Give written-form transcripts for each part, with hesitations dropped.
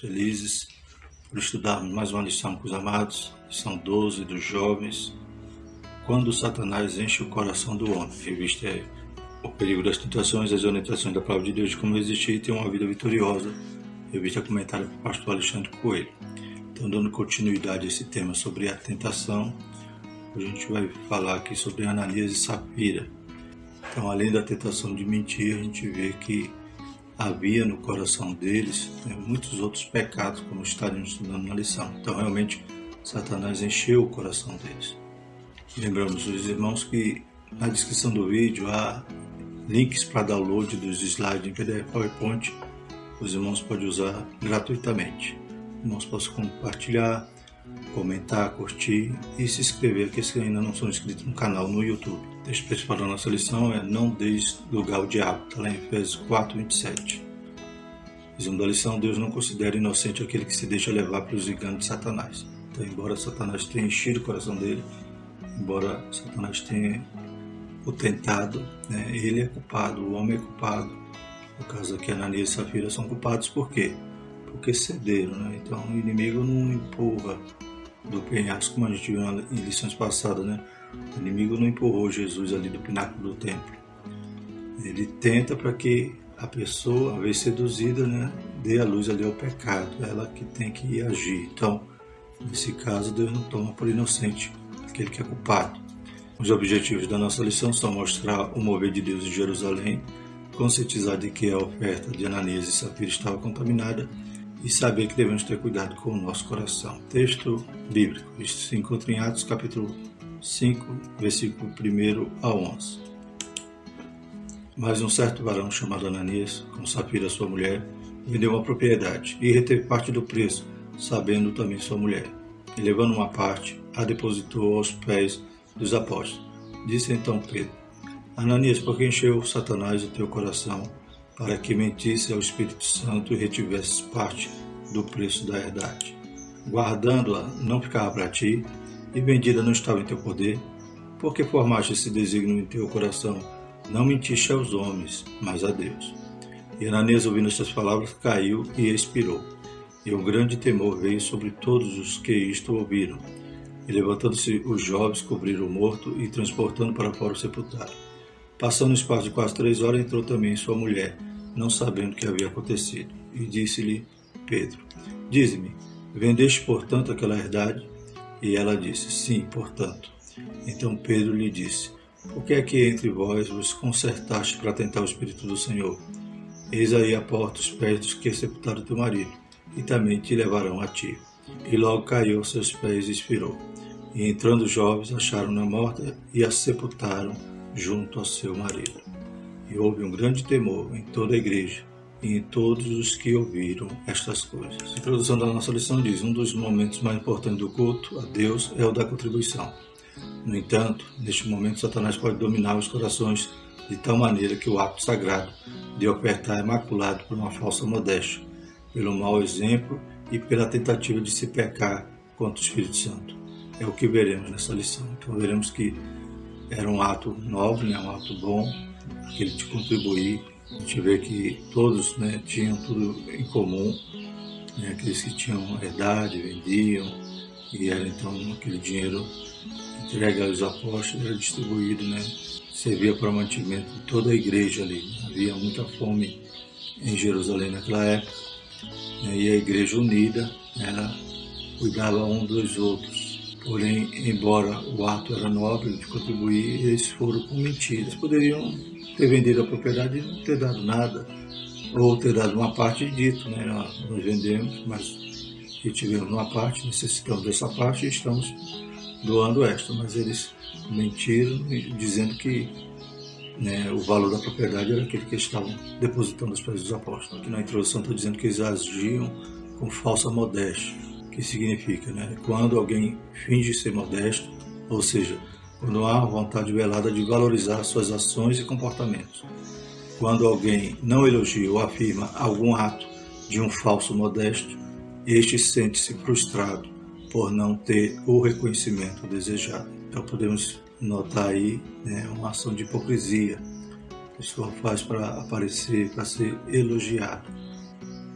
felizes por estudarmos mais uma lição com os amados, lição 12 dos jovens, quando Satanás enche o coração do homem. Revista é O Perigo das Tentações, as orientações da Palavra de Deus de como resistir e ter uma vida vitoriosa. Revista comentada pelo pastor Alexandre Coelho. Então, dando continuidade a esse tema sobre a tentação, a gente vai falar aqui sobre Ananias e Safira. Então, além da tentação de mentir, a gente vê que havia no coração deles muitos outros pecados, como estaremos estudando na lição. Então, realmente, Satanás encheu o coração deles. Lembramos os irmãos que na descrição do vídeo há links para download dos slides em PDF PowerPoint. Os irmãos podem usar gratuitamente. Os irmãos possam compartilhar, comentar, curtir e se inscrever, aqueles que ainda não são inscritos no canal no YouTube. O texto principal da nossa lição é Não deis lugar ao diabo, está lá em Efésios 4:27. Resumo da lição: Deus não considera inocente aquele que se deixa levar pelos enganos de Satanás. Então, embora Satanás tenha enchido o coração dele, embora Satanás tenha o tentado, ele é culpado, o homem é culpado. No caso aqui, Ananias e Safira são culpados por quê? Porque cederam, Então o inimigo não empurra do penhasco, como a gente viu em lições passadas, O inimigo não empurrou Jesus ali do pináculo do templo. Ele tenta para que a pessoa, ao vez seduzida, dê a luz ali ao pecado, ela que tem que agir. Então, nesse caso, Deus não toma por inocente aquele que é culpado. Os objetivos da nossa lição são mostrar o mover de Deus em Jerusalém, conscientizar de que a oferta de Ananias e Safira estava contaminada e saber que devemos ter cuidado com o nosso coração. Texto bíblico, isso se encontra em Atos capítulo 5, versículo 1 a 11. Mas um certo varão chamado Ananias, com Safira sua mulher, vendeu uma propriedade e reteve parte do preço, sabendo também sua mulher. E levando uma parte, a depositou aos pés dos apóstolos. Disse então Pedro: Ananias, por que encheu Satanás o teu coração, para que mentisse ao Espírito Santo e retivesses parte do preço da herdade? Guardando-a não ficava para ti, e vendida não estava em teu poder? Por que formaste esse desígnio em teu coração? Não mentiste aos homens, mas a Deus. E Ananias, ouvindo estas palavras, caiu e expirou. E um grande temor veio sobre todos os que isto ouviram. E levantando-se os jovens, cobriram o morto e, transportando para fora, o sepultaram. Passando o espaço de quase 3 horas, entrou também sua mulher, não sabendo o que havia acontecido. E disse-lhe Pedro: Dize-me, vendeste, portanto, aquela herdade? E ela disse: Sim, portanto. Então Pedro lhe disse: Por que é que entre vós vos concertaste para tentar o Espírito do Senhor? Eis aí à porta os pés dos que sepultaram teu marido, e também te levarão a ti. E logo caiu aos seus pés e expirou. E entrando os jovens, acharam-na morta e a sepultaram junto ao seu marido. E houve um grande temor em toda a igreja e em todos os que ouviram estas coisas. A introdução da nossa lição diz: um dos momentos mais importantes do culto a Deus é o da contribuição. No entanto, neste momento, Satanás pode dominar os corações de tal maneira que o ato sagrado de ofertar é maculado por uma falsa modéstia, pelo mau exemplo e pela tentativa de se pecar contra o Espírito Santo. É o que veremos nessa lição. Então veremos que era um ato nobre, um ato bom, aquele de contribuir. A gente vê que todos tinham tudo em comum, aqueles que tinham herdade, vendiam, e era então aquele dinheiro entregue aos apóstolos, era distribuído, servia para o mantimento de toda a igreja ali. Havia muita fome em Jerusalém naquela época, e a igreja unida, ela cuidava um dos outros. Porém, embora o ato era nobre de contribuir, eles foram com mentiras. Poderiam ter vendido a propriedade e não ter dado nada, ou ter dado uma parte e dito, nós vendemos, mas retivemos uma parte, necessitamos dessa parte e estamos doando esta. Mas eles mentiram, dizendo que o valor da propriedade era aquele que estavam depositando aos pés dos apóstolos. Aqui na introdução está dizendo que eles agiam com falsa modéstia, que significa, quando alguém finge ser modesto, ou seja, quando há vontade velada de valorizar suas ações e comportamentos. Quando alguém não elogia ou afirma algum ato de um falso modesto, este sente-se frustrado por não ter o reconhecimento desejado. Então podemos notar aí uma ação de hipocrisia. A pessoa faz para aparecer, para ser elogiado.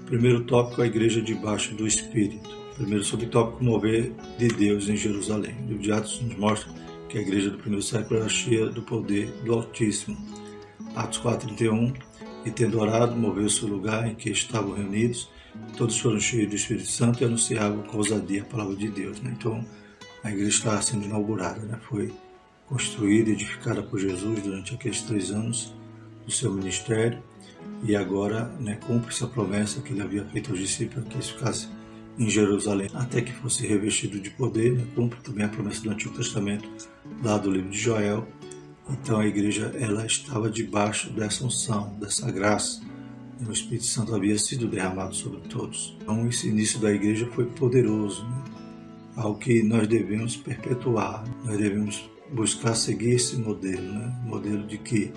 Primeiro tópico, a igreja debaixo do Espírito. Primeiro subtópico, mover de Deus em Jerusalém. O livro de Atos nos mostra que a igreja do primeiro século era cheia do poder do Altíssimo. Atos 4:31, e tendo orado, moveu-se o lugar em que estavam reunidos, todos foram cheios do Espírito Santo e anunciavam com ousadia a palavra de Deus. Então, a igreja estava sendo inaugurada, foi construída e edificada por Jesus durante aqueles 3 anos do seu ministério, e agora cumpre-se a promessa que ele havia feito aos discípulos, que eles ficassem em Jerusalém até que fosse revestido de poder. Cumpre também a promessa do Antigo Testamento, lá do livro de Joel. Então a igreja ela estava debaixo dessa unção, dessa graça. O Espírito Santo havia sido derramado sobre todos. Então esse início da igreja foi poderoso, algo que nós devemos perpetuar. Nós devemos buscar seguir esse modelo, modelo de que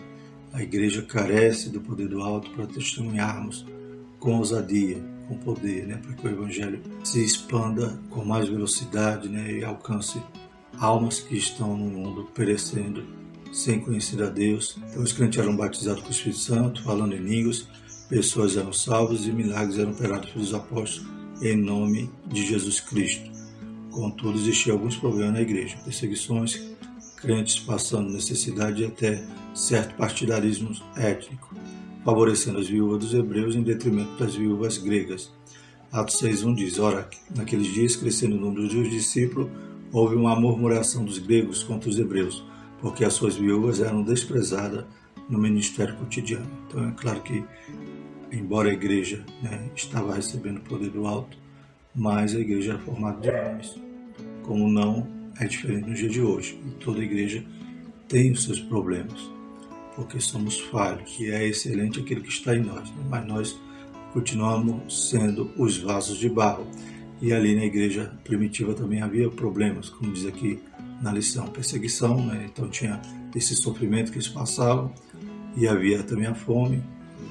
a igreja carece do poder do alto para testemunharmos com ousadia, com poder, para que o Evangelho se expanda com mais velocidade, e alcance almas que estão no mundo perecendo sem conhecer a Deus. Então os crentes eram batizados com o Espírito Santo, falando em línguas, pessoas eram salvas e milagres eram operados pelos apóstolos em nome de Jesus Cristo. Contudo, existiam alguns problemas na igreja, perseguições, crentes passando necessidade e até certo partidarismo étnico, favorecendo as viúvas dos hebreus em detrimento das viúvas gregas. Atos 6:1 diz: ora, naqueles dias, crescendo o número dos discípulos, houve uma murmuração dos gregos contra os hebreus, porque as suas viúvas eram desprezadas no ministério cotidiano. Então é claro que, embora a igreja estava recebendo o poder do alto, mas a igreja era formada de homens, como não é diferente no dia de hoje. E toda igreja tem os seus problemas, porque somos falhos, e é excelente aquele que está em nós, mas nós continuamos sendo os vasos de barro. E ali na igreja primitiva também havia problemas, como diz aqui na lição, perseguição, então tinha esse sofrimento que eles passavam, e havia também a fome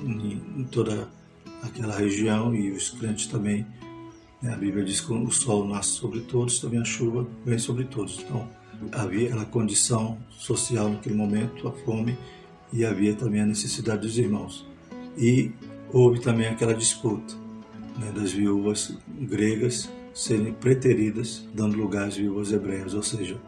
em toda aquela região, e os crentes também, a Bíblia diz que o sol nasce sobre todos, também a chuva vem sobre todos. Então havia aquela condição social naquele momento, a fome, e havia também a necessidade dos irmãos. E houve também aquela disputa das viúvas gregas serem preteridas, dando lugar às viúvas hebreias, ou seja,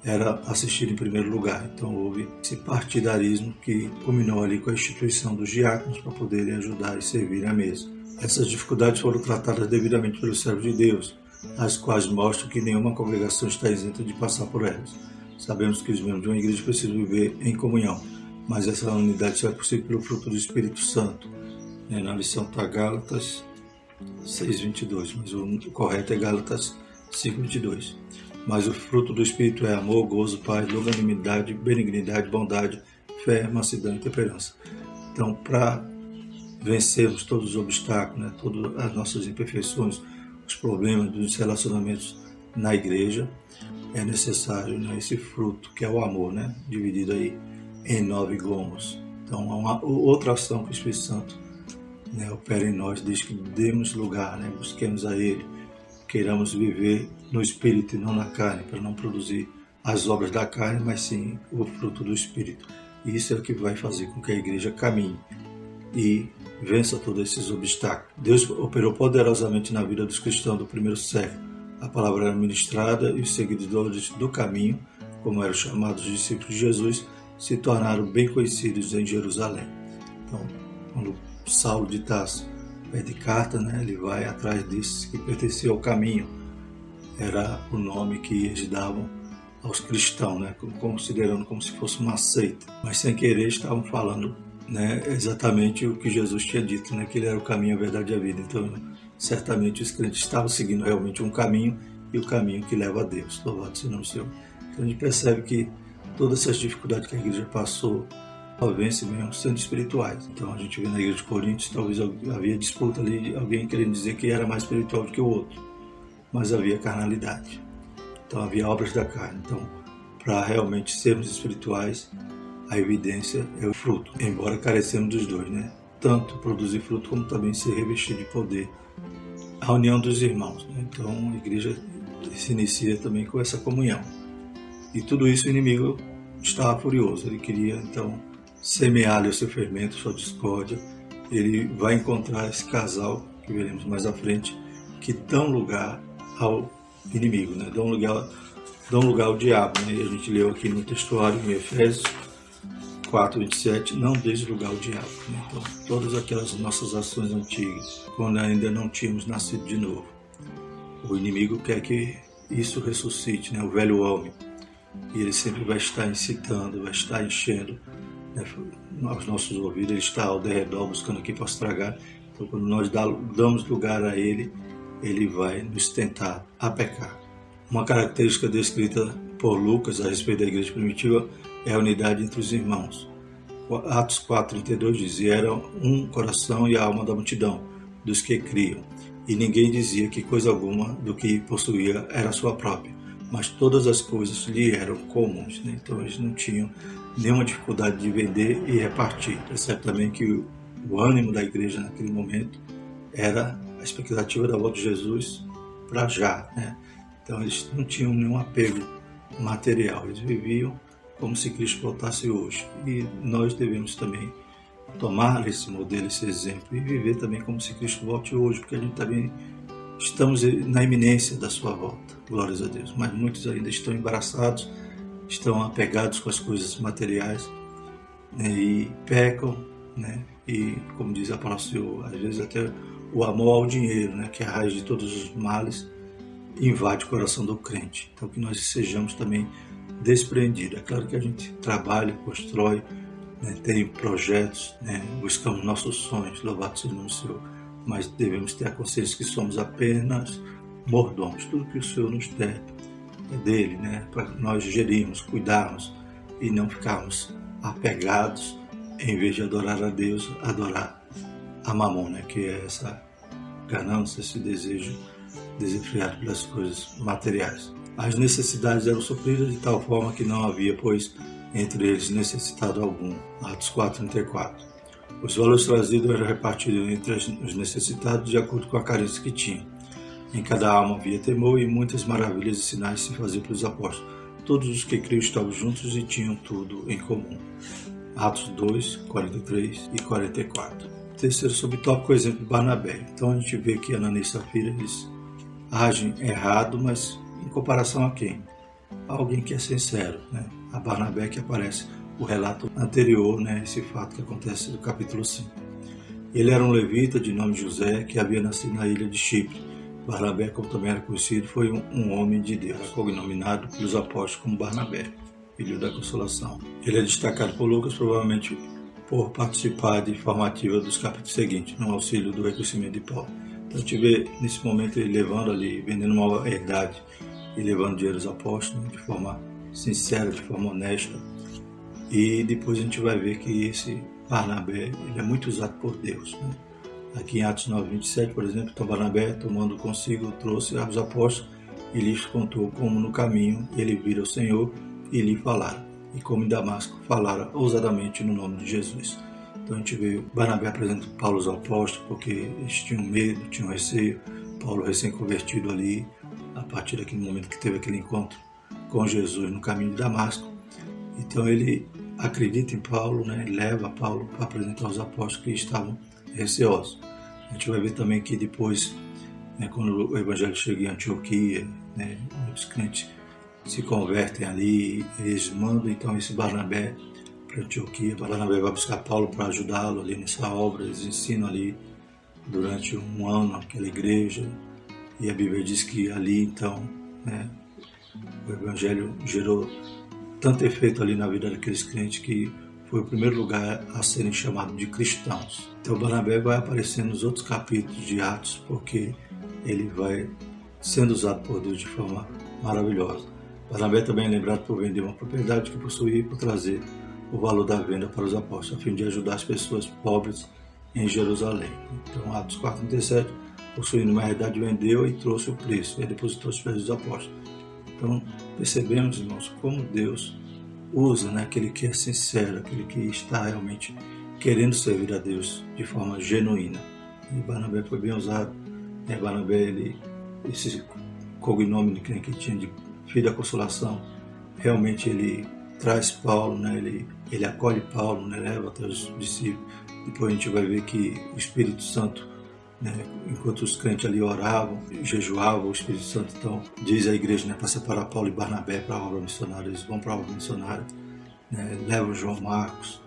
era assistir em primeiro lugar. Então houve esse partidarismo que culminou ali com a instituição dos diáconos para poderem ajudar e servir à mesa. Essas dificuldades foram tratadas devidamente pelos servos de Deus, as quais mostram que nenhuma congregação está isenta de passar por elas. Sabemos que os membros de uma igreja precisam viver em comunhão, mas essa unidade só é possível pelo fruto do Espírito Santo. Na lição está Gálatas 6:22, mas o correto é Gálatas 5:22. Mas o fruto do Espírito é amor, gozo, paz, longanimidade, benignidade, bondade, fé, mansidão e temperança. Então, para vencermos todos os obstáculos, todas as nossas imperfeições, os problemas dos relacionamentos na igreja, é necessário esse fruto, que é o amor, dividido aí em 9 gomos. Então, há uma outra ação que o Espírito Santo opera em nós, diz que demos lugar, busquemos a Ele, queiramos viver no Espírito e não na carne, para não produzir as obras da carne, mas sim o fruto do Espírito. E isso é o que vai fazer com que a igreja caminhe e vença todos esses obstáculos. Deus operou poderosamente na vida dos cristãos do primeiro século. A palavra era ministrada e os seguidores do caminho, como eram chamados os discípulos de Jesus, se tornaram bem conhecidos em Jerusalém. Então, quando Saulo de Tarso pede carta, ele vai atrás desses que pertenciam ao caminho. Era o nome que eles davam aos cristãos, considerando como se fosse uma seita. Mas sem querer estavam falando exatamente o que Jesus tinha dito, que ele era o caminho, a verdade e a vida. Então, certamente os crentes estavam seguindo realmente um caminho, e o caminho que leva a Deus. Louvado seja o nome do Senhor. Então a gente percebe que todas essas dificuldades que a igreja passou, só vence mesmo sendo espirituais. Então a gente vê na igreja de Coríntios, talvez havia disputa ali de alguém querendo dizer que era mais espiritual do que o outro, mas havia carnalidade. Então havia obras da carne. Então, para realmente sermos espirituais, a evidência é o fruto, embora carecemos dos dois, Tanto produzir fruto como também ser revestido de poder. A união dos irmãos, Então a igreja se inicia também com essa comunhão. E tudo isso o inimigo estava furioso. Ele queria então semear o seu fermento, sua discórdia. Ele vai encontrar esse casal que veremos mais à frente, que dão lugar ao inimigo, né? Dão lugar ao diabo, né? E a gente leu aqui no textuário em Efésios 4:27, não deis lugar ao diabo, né? Então, todas aquelas nossas ações antigas, quando ainda não tínhamos nascido de novo, o inimigo quer que isso ressuscite, né? O velho homem, e ele sempre vai estar incitando, vai estar enchendo, né, aos nossos ouvidos, ele está ao derredor buscando quem possa estragar. Então, quando nós damos lugar a ele, ele vai nos tentar a pecar. Uma característica descrita por Lucas a respeito da igreja primitiva é a unidade entre os irmãos. Atos 4:32 diz: e era um coração e a alma da multidão, dos que criam, e ninguém dizia que coisa alguma do que possuía era sua própria, mas todas as coisas lhe eram comuns, né? Então eles não tinham nenhuma dificuldade de vender e repartir. Percebe também que o ânimo da igreja naquele momento era a expectativa da volta de Jesus para já, né? Então eles não tinham nenhum apego material, eles viviam como se Cristo voltasse hoje. E nós devemos também tomar esse modelo, esse exemplo, e viver também como se Cristo volte hoje, porque a gente também estamos na iminência da sua volta, glórias a Deus. Mas muitos ainda estão embaraçados, estão apegados com as coisas materiais, né, e pecam, né, e como diz a palavra do Senhor, às vezes até o amor ao dinheiro, né, que é a raiz de todos os males, invade o coração do crente. Então que nós sejamos também despreendidos. É claro que a gente trabalha, constrói, né, tem projetos, né, buscamos nossos sonhos, louvado seja o nome do Senhor, mas devemos ter a consciência que somos apenas mordomos. Tudo que o Senhor nos der é dele, né, para nós gerirmos, cuidarmos e não ficarmos apegados, em vez de adorar a Deus, adorar a mamon, né, que é essa ganância, esse desejo desenfreado pelas coisas materiais. As necessidades eram supridas de tal forma que não havia, pois, entre eles necessitado algum. Atos 4:34. Os valores trazidos eram repartidos entre os necessitados de acordo com a carência que tinham. Em cada alma havia temor e muitas maravilhas e sinais se faziam pelos apóstolos. Todos os que criam estavam juntos e tinham tudo em comum. Atos 2:43 e 44. Terceiro subtópico, o exemplo de Barnabé. Então a gente vê que Ananias e Safira eles agem errado, mas em comparação a quem? A alguém que é sincero, né? A Barnabé que aparece o relato anterior, né? Esse fato que acontece no capítulo 5. Ele era um levita de nome José que havia nascido na ilha de Chipre. Barnabé, como também era conhecido, foi um homem de Deus, cognominado pelos apóstolos como Barnabé, filho da consolação. Ele é destacado por Lucas, provavelmente por participar de formativa dos capítulos seguintes, no auxílio do reconhecimento de Paulo. Então a gente vê nesse momento ele levando ali, vendendo uma verdade e levando dinheiro aos apóstolos, de forma sincera, de forma honesta. E depois a gente vai ver que esse Barnabé ele é muito usado por Deus, né? Aqui em Atos 9:27, por exemplo, então Barnabé, tomando consigo, trouxe aos apóstolos e lhes contou como no caminho ele vira o Senhor e lhe falaram. E como em Damasco falara ousadamente no nome de Jesus. Então a gente vê Barnabé apresentando Paulo aos apóstolos, porque eles tinham medo, tinham receio. Paulo recém-convertido ali, a partir daquele momento que teve aquele encontro com Jesus no caminho de Damasco. Então ele acredita em Paulo, né? Leva Paulo para apresentar aos apóstolos que estavam receosos. A gente vai ver também que depois, né, quando o evangelho chega em Antioquia, né, muitos crentes se convertem ali, eles mandam então esse Barnabé para Antioquia. Barnabé vai buscar Paulo para ajudá-lo ali nessa obra. Eles ensinam ali durante um ano aquela igreja, e a Bíblia diz que ali então, né, o evangelho gerou tanto efeito ali na vida daqueles crentes que foi o primeiro lugar a serem chamados de cristãos. Então Barnabé vai aparecer nos outros capítulos de Atos, porque ele vai sendo usado por Deus de forma maravilhosa. Barnabé também é lembrado por vender uma propriedade que possuía e por trazer o valor da venda para os apóstolos, a fim de ajudar as pessoas pobres em Jerusalém. Então, Atos 4:37, possuindo uma herdade, vendeu e trouxe o preço, e depositou os pés dos apóstolos. Então, percebemos, irmãos, como Deus usa, né, aquele que é sincero, aquele que está realmente querendo servir a Deus de forma genuína. E Barnabé foi bem usado. Barnabé, esse cognome que ele tinha de filho da consolação, realmente ele traz Paulo, né? Ele acolhe Paulo, né? Leva até os discípulos. Depois a gente vai ver que o Espírito Santo né? Enquanto os crentes ali oravam, jejuavam, o Espírito Santo então diz à igreja, né, para separar Paulo e Barnabé para a obra missionária. Eles vão para a obra missionária, né, levam João Marcos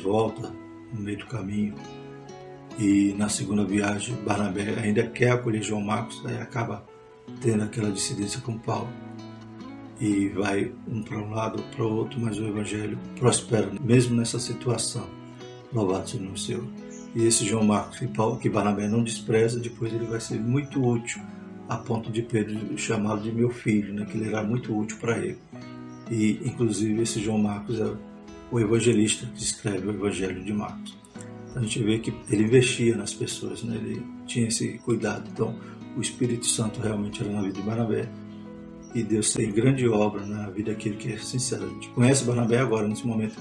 volta no meio do caminho, e na segunda viagem Barnabé ainda quer acolher João Marcos, aí acaba tendo aquela dissidência com Paulo, e vai um para um lado, para o outro, mas o evangelho prospera mesmo nessa situação. Louvado seja o Senhor. E esse João Marcos que Barnabé não despreza, depois ele vai ser muito útil, a ponto de Pedro chamá-lo de meu filho, né, que ele era muito útil para ele. E inclusive esse João Marcos é o evangelista que escreve o Evangelho de Marcos. Então a gente vê que ele investia nas pessoas, né? Ele tinha esse cuidado. Então o Espírito Santo realmente era na vida de Barnabé, e Deus tem grande obra na vida daquele que é sincero. A gente conhece Barnabé agora, nesse momento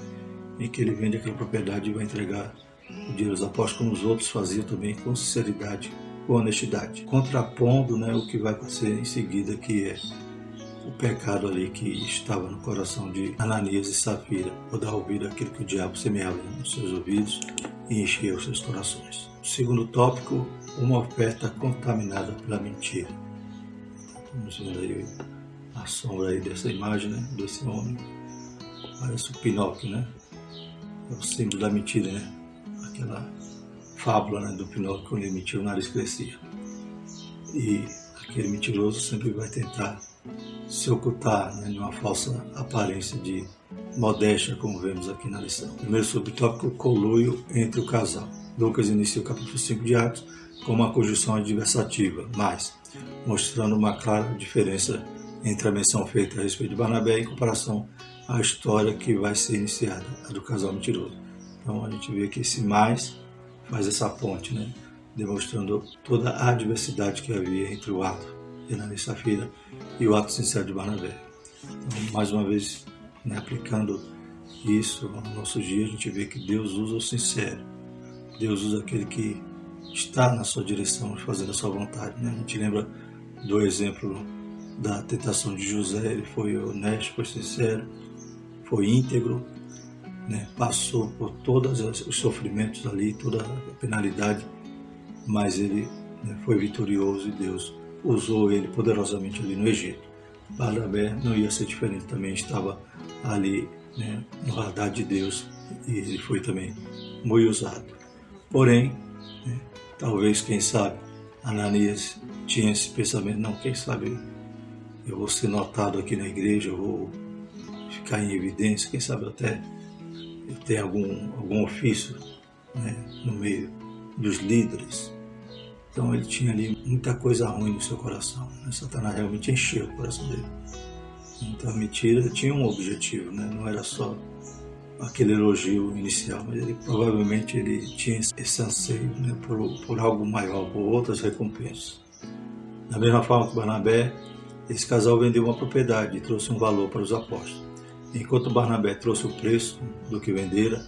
em que ele vende aquela propriedade e vai entregar o dinheiro aos apóstolos, como os outros faziam também, com sinceridade, com honestidade, contrapondo, né, o que vai acontecer em seguida, que é o pecado ali que estava no coração de Ananias e Safira, por dar ouvido àquilo que o diabo semeava nos seus ouvidos e enchia os seus corações. Segundo tópico, uma oferta contaminada pela mentira. Estamos vendo aí a sombra aí dessa imagem, né, desse homem. Parece o Pinóquio, né? É o símbolo da mentira, né? Aquela fábula, né, do Pinóquio, quando ele mentia, o nariz crescia. E aquele mentiroso sempre vai tentar se ocultar, né, numa falsa aparência de modéstia, como vemos aqui na lição. Primeiro subtópico, conluio entre o casal. Lucas inicia o capítulo 5 de Atos com uma conjunção adversativa, mas mostrando uma clara diferença entre a menção feita a respeito de Barnabé em comparação à história que vai ser iniciada, a do casal mentiroso. Então a gente vê que esse mais faz essa ponte, né, demonstrando toda a adversidade que havia entre o ato de Ananias e Safira e o ato sincero de Barnabé. Então, mais uma vez, né, aplicando isso aos nossos dias, a gente vê que Deus usa o sincero. Deus usa aquele que está na sua direção, fazendo a sua vontade, né? A gente lembra do exemplo da tentação de José. Ele foi honesto, foi sincero, foi íntegro, né? Passou por todos os sofrimentos ali, toda a penalidade, mas ele, né, foi vitorioso, e Deus usou ele poderosamente ali no Egito. Barnabé não ia ser diferente, também estava ali, né, no radar de Deus, e ele foi também muito usado. Porém, né, talvez, quem sabe, Ananias tinha esse pensamento: não, quem sabe eu vou ser notado aqui na igreja, eu vou ficar em evidência, quem sabe até eu tenho algum ofício, né, no meio dos líderes. Então ele tinha ali muita coisa ruim no seu coração, né? Satanás realmente encheu o coração dele. Então a mentira tinha um objetivo, né? Não era só aquele elogio inicial, mas provavelmente ele tinha esse anseio, né, por algo maior, por outras recompensas. Da mesma forma que Barnabé, esse casal vendeu uma propriedade e trouxe um valor para os apóstolos. Enquanto Barnabé trouxe o preço do que vendera,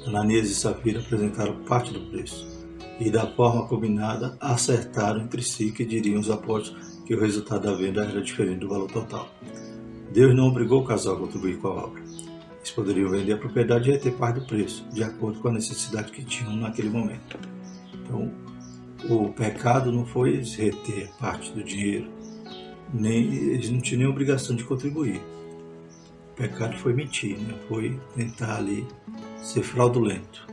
Ananias e Safira apresentaram parte do preço, e da forma combinada acertaram entre si que diriam os apóstolos que o resultado da venda era diferente do valor total. Deus não obrigou o casal a contribuir com a obra. Eles poderiam vender a propriedade e reter parte do preço, de acordo com a necessidade que tinham naquele momento. Então, o pecado não foi eles reter parte do dinheiro, nem eles não tinham nem obrigação de contribuir. O pecado foi mentir, né? Foi tentar ali ser fraudulento,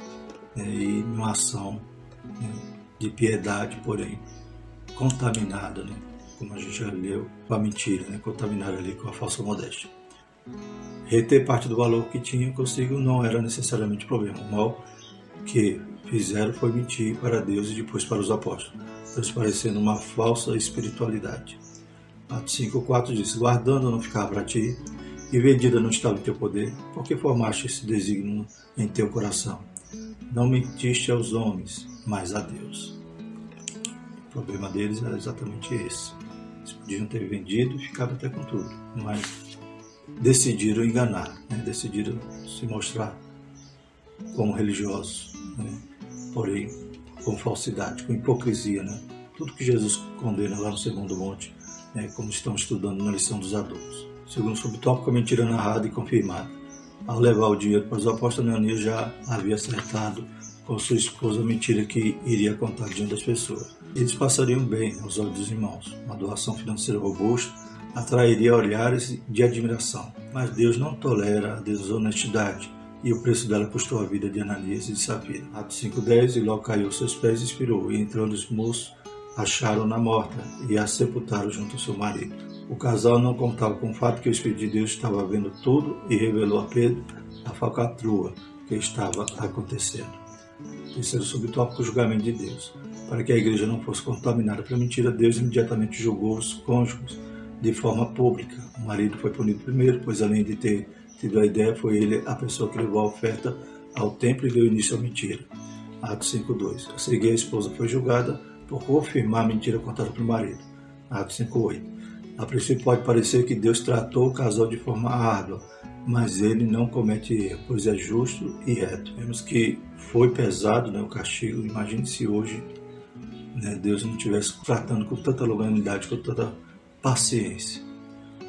né? E numa ação, né, de piedade, porém contaminada, né? Como a gente já leu, com a mentira, né? Contaminada ali com a falsa modéstia. Reter parte do valor que tinha consigo não era necessariamente problema. O mal que fizeram foi mentir para Deus e depois para os apóstolos, transparecendo uma falsa espiritualidade. Atos 5,4 diz: guardando não ficava para ti, e vendida não estava em teu poder, porque formaste esse desígnio em teu coração. Não mentiste aos homens, mas a Deus. O problema deles era exatamente esse. Eles podiam ter vendido e ficado até com tudo, mas decidiram enganar, né? Decidiram se mostrar como religiosos, né? Porém com falsidade, com hipocrisia, né? Tudo que Jesus condena lá no Sermão do Monte, né? Como estamos estudando na lição dos adultos. Segundo subtópico, a mentira narrada e confirmada. Ao levar o dinheiro para os apóstolos, Ananias já havia acertado com sua esposa a mentira que iria contar diante das pessoas. Eles passariam bem aos olhos dos irmãos. Uma doação financeira robusta atrairia olhares de admiração. Mas Deus não tolera a desonestidade, e o preço dela custou a vida de Ananias e de Safira. Atos 5:10, e logo caiu aos seus pés e expirou, e entrando os moços acharam-na morta e a sepultaram junto ao seu marido. O casal não contava com o fato que o Espírito de Deus estava vendo tudo e revelou a Pedro a falcatrua que estava acontecendo. Terceiro subtópico, o julgamento de Deus. Para que a igreja não fosse contaminada pela mentira, Deus imediatamente julgou os cônjuges de forma pública. O marido foi punido primeiro, pois além de ter tido a ideia, foi ele a pessoa que levou a oferta ao templo e deu início à mentira. Atos 5:2. A seguir, a esposa foi julgada por confirmar a mentira contada pelo marido. Atos 5:8. A princípio pode parecer que Deus tratou o casal de forma árdua, mas ele não comete erro, pois é justo e reto. Vemos que foi pesado, o castigo. Imagine se hoje Deus não estivesse tratando com tanta longanimidade, com tanta paciência.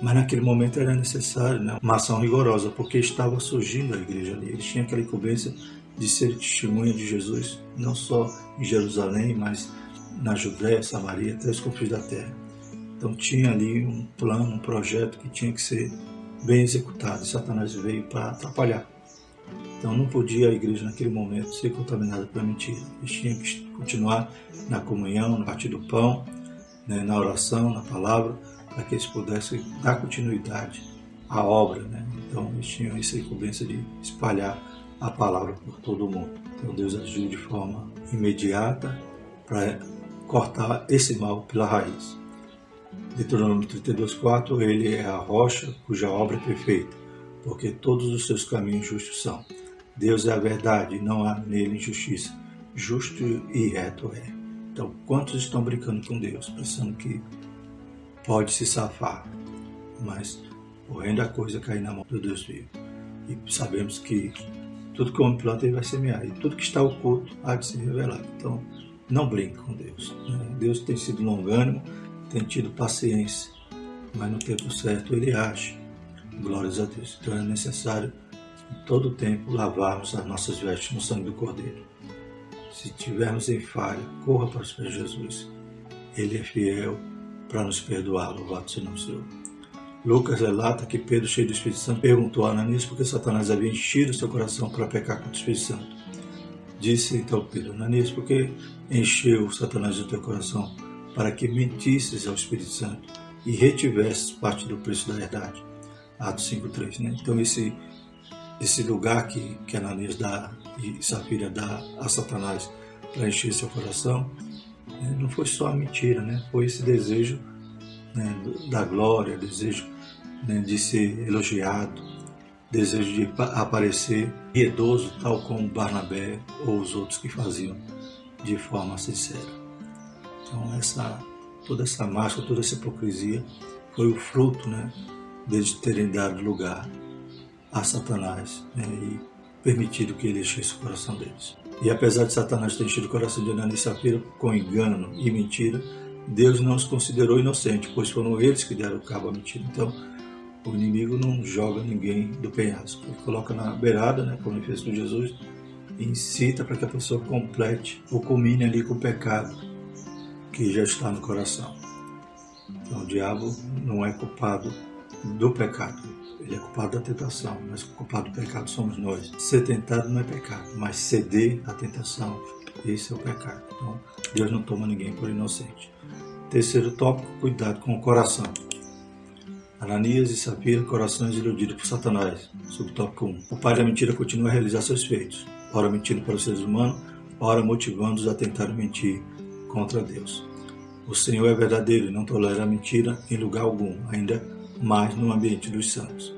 Mas naquele momento era necessário uma ação rigorosa, porque estava surgindo a igreja ali. Eles tinham aquela incumbência de ser testemunha de Jesus, não só em Jerusalém, mas na Judéia, Samaria, até os confins da terra. Então tinha ali um plano, um projeto que tinha que ser bem executado. E Satanás veio para atrapalhar. Então não podia a igreja naquele momento ser contaminada pela mentira. Eles tinham que continuar na comunhão, no partir do pão, na oração, na palavra, para que eles pudessem dar continuidade à obra. Então eles tinham essa incumbência de espalhar a palavra por todo o mundo. Então Deus agiu de forma imediata para cortar esse mal pela raiz. Deuteronômio 32:4, ele é a rocha cuja obra é perfeita, porque todos os seus caminhos justos são. Deus é a verdade e não há nele injustiça. Justo e reto é. Então, quantos estão brincando com Deus, pensando que pode se safar, mas horrenda coisa é cair na mão do Deus vivo. E sabemos que tudo que o homem planta ele vai semear, e tudo que está oculto há de se revelar. Então, não brinque com Deus. Deus tem sido longânimo, tem tido paciência, mas no tempo certo ele age. Glórias a Deus. Então é necessário em todo o tempo lavarmos as nossas vestes no sangue do Cordeiro. Se tivermos em falha, corra para os pés de Jesus. Ele é fiel para nos perdoar. Louvado seja o nome do Senhor. Lucas relata que Pedro, cheio do Espírito Santo, perguntou a Ananias por que Satanás havia enchido seu coração para pecar contra o Espírito Santo. Disse então Pedro: Ananias, por que encheu Satanás o teu coração para que mentisses ao Espírito Santo e retivesses parte do preço da verdade? Atos 5:3. Então esse lugar que Ananias dá e Safira dá a Satanás para encher seu coração, não foi só a mentira, foi esse desejo da glória, desejo de ser elogiado, desejo de aparecer piedoso, tal como Barnabé ou os outros que faziam de forma sincera. Então toda essa máscara, toda essa hipocrisia foi o fruto deles terem dado lugar a Satanás e permitido que ele enchesse o coração deles. E apesar de Satanás ter enchido o coração de Ananias e Safira com engano e mentira, Deus não os considerou inocentes, pois foram eles que deram cabo à mentira. Então, o inimigo não joga ninguém do penhasco. Ele coloca na beirada, como ele fez com Jesus, e incita para que a pessoa complete ou culmine ali com o pecado que já está no coração. Então, o diabo não é culpado do pecado, ele é culpado da tentação, mas o culpado do pecado somos nós. Ser tentado não é pecado, mas ceder à tentação, esse é o pecado. Então, Deus não toma ninguém por inocente. Terceiro tópico, cuidado com o coração. Ananias e Safira, corações iludidos por Satanás. Subtópico 1. O pai da mentira continua a realizar seus feitos, ora mentindo para os seres humanos, ora motivando-os a tentar mentir contra Deus. O Senhor é verdadeiro e não tolera a mentira em lugar algum, ainda mais no ambiente dos santos.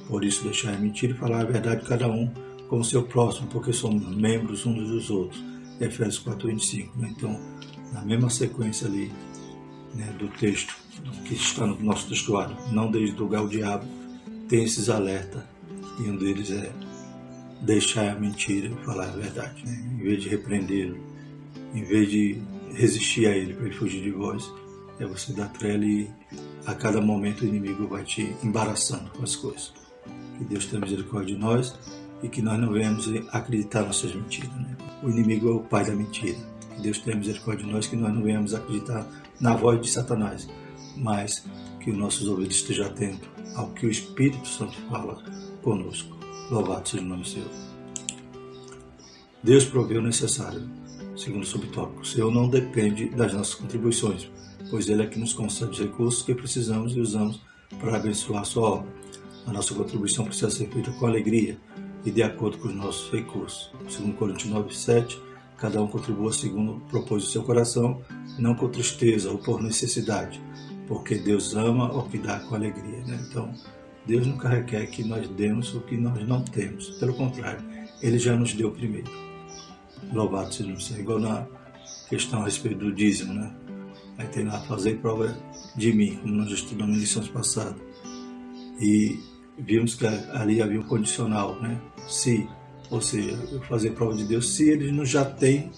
Por isso, deixar a mentira e falar a verdade cada um com o seu próximo, porque somos membros uns dos outros. Efésios 4:25. Então, na mesma sequência ali do texto que está no nosso textuário, não deixe lugar ao diabo, tem esses alertas, e um deles é deixar a mentira e falar a verdade. Em vez de repreendê-lo, em vez de resistir a ele para ele fugir de vós, é você dar trela e a cada momento o inimigo vai te embaraçando com as coisas. Que Deus tenha misericórdia de nós e que nós não venhamos acreditar nas suas mentiras. o inimigo é o pai da mentira. Que Deus tenha misericórdia de nós, que nós não venhamos acreditar na voz de Satanás, mas que os nossos ouvidos estejam atentos ao que o Espírito Santo fala conosco. Louvado seja o nome do Senhor. Deus provê o necessário. Segundo o subtópico, o Senhor não depende das nossas contribuições, pois Ele é que nos concede os recursos que precisamos e usamos para abençoar a sua obra. A nossa contribuição precisa ser feita com alegria e de acordo com os nossos recursos. Segundo Coríntios 9:7, cada um contribua segundo propôs o seu coração, não com tristeza ou por necessidade, porque Deus ama o que dá com alegria. Então, Deus nunca requer que nós demos o que nós não temos. Pelo contrário, Ele já nos deu primeiro. Louvado seja o Senhor. Igual na questão a respeito do dízimo, Aí tem lá, fazer prova de mim, como nós estudamos em lições passadas. E vimos que ali havia um condicional, Se, ou seja, eu fazer prova de Deus, se Ele não já tem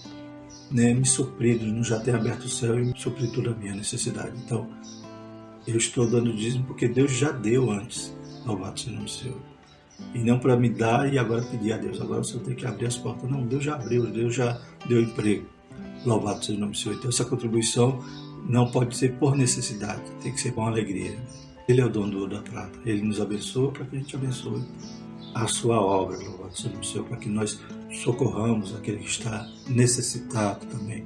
me suprido, não já tem aberto o céu e me suprido toda a minha necessidade. Então, eu estou dando dízimo porque Deus já deu antes. Louvado seja o Senhor. E não para me dar e agora pedir a Deus. Agora o Senhor tem que abrir as portas. Não, Deus já abriu, Deus já deu emprego. Louvado seja o nome do Senhor. Então, essa contribuição não pode ser por necessidade, tem que ser com alegria. Ele é o dono do ouro da prata. Ele nos abençoa para que a gente abençoe a sua obra. Louvado seja o nome do Senhor. Para que nós socorramos aquele que está necessitado também.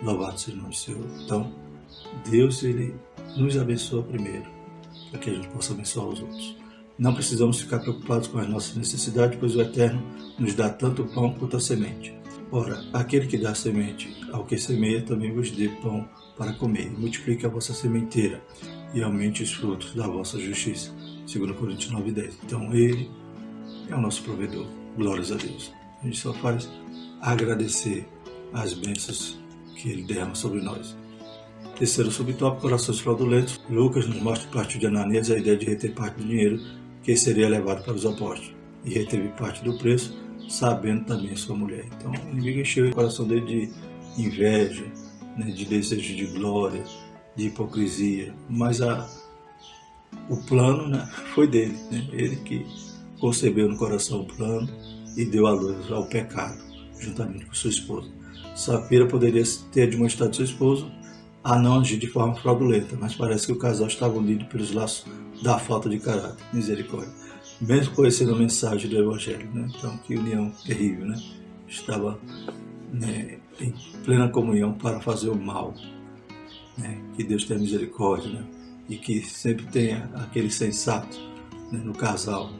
Louvado seja o nome do Senhor. Então, Deus, Ele nos abençoa primeiro, para que a gente possa abençoar os outros. Não precisamos ficar preocupados com as nossas necessidades, pois o Eterno nos dá tanto o pão quanto a semente. Ora, aquele que dá semente ao que semeia também vos dê pão para comer. Multiplique a vossa sementeira e aumente os frutos da vossa justiça. 2 Coríntios 9:10. Então, Ele é o nosso provedor. Glórias a Deus. A gente só faz agradecer as bênçãos que Ele derrama sobre nós. Terceiro subtópico, corações fraudulentos. Lucas nos mostra, a partir de Ananias, a ideia de reter parte do dinheiro que seria levado para os apóstolos. E reteve parte do preço, sabendo também sua mulher. Então, o inimigo encheu o coração dele de inveja, de desejo de glória, de hipocrisia. Mas o plano foi dele. Ele que concebeu no coração o plano e deu à luz ao pecado, juntamente com sua esposa. Safira poderia ter demonstrado seu esposo a não agir de forma fraudulenta, mas parece que o casal estava unido pelos laços da falta de caráter. Misericórdia. Mesmo conhecendo a mensagem do Evangelho, Então, que união terrível, Estava em plena comunhão para fazer o mal, Que Deus tenha misericórdia, E que sempre tenha aquele sensato, no casal,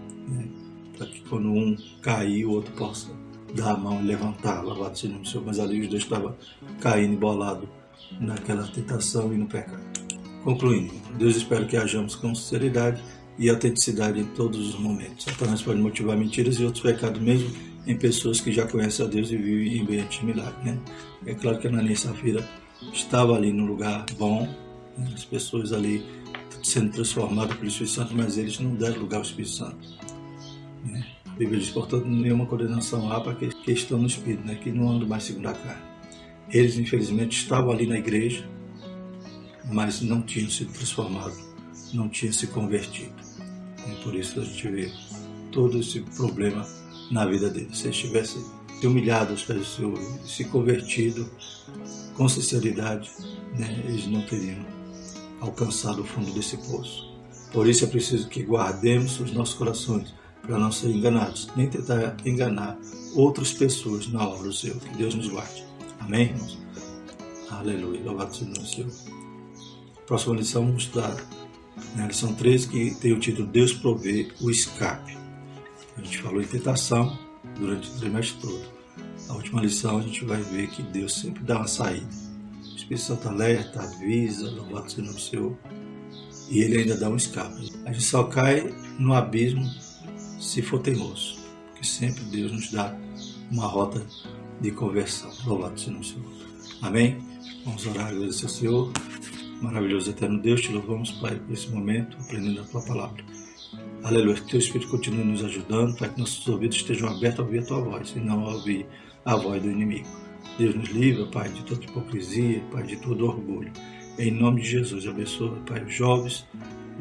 Para que quando um cair, o outro possa dar a mão e levantar, louvado seja o nome do Senhor. Mas ali os dois estavam caindo e bolados naquela tentação e no pecado. Concluindo, Deus espera que hajamos com sinceridade e autenticidade em todos os momentos. Satanás pode motivar mentiras e outros pecados, mesmo em pessoas que já conhecem a Deus e vivem em ambiente de milagre. É claro que Ananias e Safira estavam ali no lugar bom, as pessoas ali sendo transformadas pelo Espírito Santo, mas eles não deram lugar ao Espírito Santo. A Bíblia diz, portanto, nenhuma condenação há para aqueles que estão no Espírito, que não andam mais segundo a carne. Eles, infelizmente, estavam ali na igreja, mas não tinham sido transformados, não tinham se convertido. E por isso a gente vê todo esse problema na vida deles. Se eles tivessem se humilhado aos pés do Senhor, se convertido com sinceridade, eles não teriam alcançado o fundo desse poço. Por isso é preciso que guardemos os nossos corações para não serem enganados, nem tentar enganar outras pessoas na obra do Senhor. Que Deus nos guarde. Amém, irmãos? Aleluia. Louvado seja o nome do Senhor. Próxima lição, vamos estudar a lição 13, que tem o título Deus provê o escape. A gente falou em tentação durante o trimestre todo. Na última lição a gente vai ver que Deus sempre dá uma saída. O Espírito Santo alerta, avisa, louvado seja o nome do Senhor. E Ele ainda dá um escape. A gente só cai no abismo se for teimoso. Porque sempre Deus nos dá uma rota de conversão. Louvado seja o Senhor. Amém? Vamos orar, agradecer ao Senhor. Maravilhoso eterno Deus, te louvamos, Pai, por esse momento, aprendendo a Tua palavra. Aleluia, que Teu Espírito continue nos ajudando, para que nossos ouvidos estejam abertos a ouvir a Tua voz, e não a ouvir a voz do inimigo. Deus nos livra, Pai, de toda hipocrisia, Pai, de todo orgulho. Em nome de Jesus, abençoa, Pai, os jovens,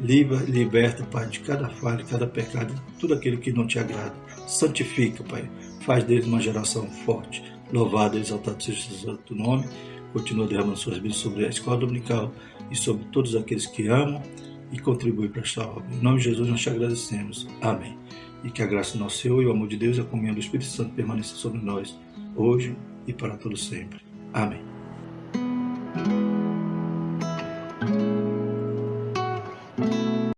liberta, Pai, de cada falha, de cada pecado, tudo aquilo que não te agrada. Santifica, Pai, faz deles uma geração forte, Louvado e exaltado seja o seu santo nome. Continua derramando suas bênçãos sobre a escola dominical e sobre todos aqueles que amam e contribuem para esta obra. Em nome de Jesus nós te agradecemos. Amém. E que a graça do nosso Senhor e o amor de Deus e a comunhão do Espírito Santo permaneça sobre nós, hoje e para todo sempre. Amém.